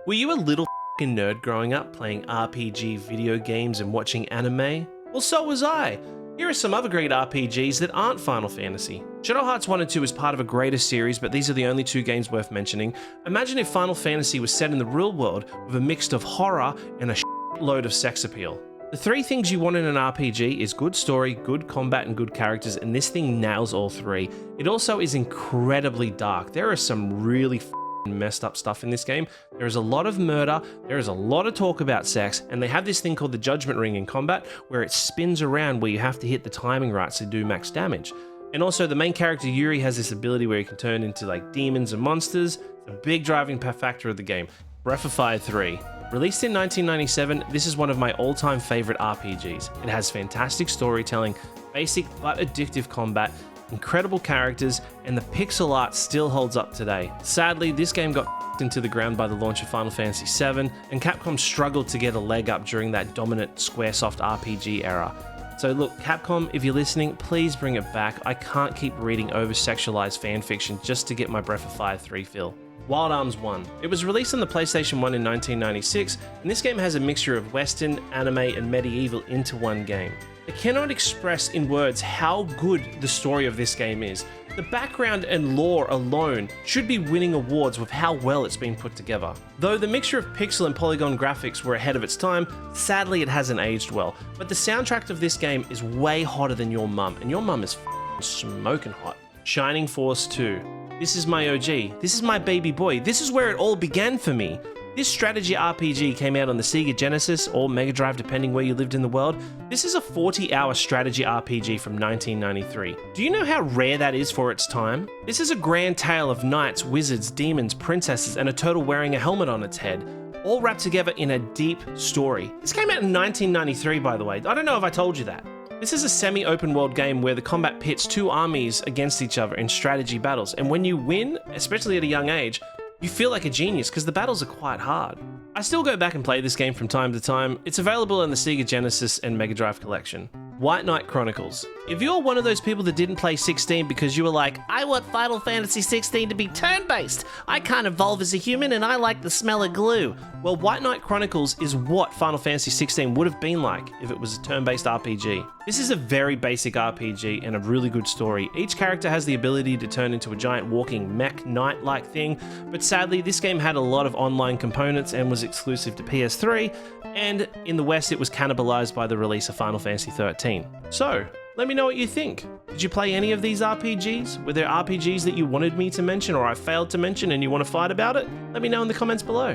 Were you a little f***ing nerd growing up playing RPG video games and watching anime? Well, so was I. Here are some other great RPGs that aren't Final Fantasy. Shadow Hearts 1 and 2 is part of a greater series, but these are the only two games worth mentioning. Imagine if Final Fantasy was set in the real world with a mix of horror and a load of sex appeal. The three things you want in an RPG is good story, good combat, and good characters, and this thing nails all three. It also is incredibly dark. There are some really messed up stuff in this game. There is a lot of murder, there is a lot of talk about sex, and they have this thing called the Judgment Ring in combat where it spins around where you have to hit the timing right to do max damage. And also the main character Yuri has this ability where he can turn into like demons and monsters. It's a big driving factor of the game. Breath of Fire 3. Released in 1997, this is one of my all-time favorite RPGs. It has fantastic storytelling, basic but addictive combat, incredible characters, and the pixel art still holds up today. Sadly, this game got into the ground by the launch of Final Fantasy VII, and Capcom struggled to get a leg up during that dominant Squaresoft RPG era. So look, Capcom, if you're listening, please bring it back. I can't keep reading over-sexualized fanfiction just to get my Breath of Fire 3 fill. Wild Arms 1. It was released on the PlayStation 1 in 1996, and this game has a mixture of Western, anime, and medieval into one game. I cannot express in words how good the story of this game is. The background and lore alone should be winning awards with how well it's been put together. Though the mixture of pixel and polygon graphics were ahead of its time, sadly it hasn't aged well. But the soundtrack of this game is way hotter than your mum, and your mum is smoking hot. Shining Force 2. This is my OG. This is my baby boy. This is where it all began for me. This strategy RPG came out on the Sega Genesis or Mega Drive depending where you lived in the world. This is a 40-hour strategy RPG from 1993. Do you know how rare that is for its time? This is a grand tale of knights, wizards, demons, princesses, and a turtle wearing a helmet on its head, all wrapped together in a deep story. This came out in 1993, by the way. I don't know if I told you that. This is a semi-open world game where the combat pits two armies against each other in strategy battles, and when you win, especially at a young age, you feel like a genius because the battles are quite hard. I still go back and play this game from time to time. It's available in the Sega Genesis and Mega Drive collection. White Knight Chronicles. If you're one of those people that didn't play 16 because you were like, I want Final Fantasy 16 to be turn-based, I can't evolve as a human and I like the smell of glue. Well, White Knight Chronicles is what Final Fantasy 16 would have been like if it was a turn-based RPG. This is a very basic RPG and a really good story. Each character has the ability to turn into a giant walking mech knight-like thing, but sadly this game had a lot of online components and was exclusive to PS3, and in the West it was cannibalized by the release of Final Fantasy 13. So, let me know what you think. Did you play any of these RPGs? Were there RPGs that you wanted me to mention or I failed to mention and you want to fight about it? Let me know in the comments below.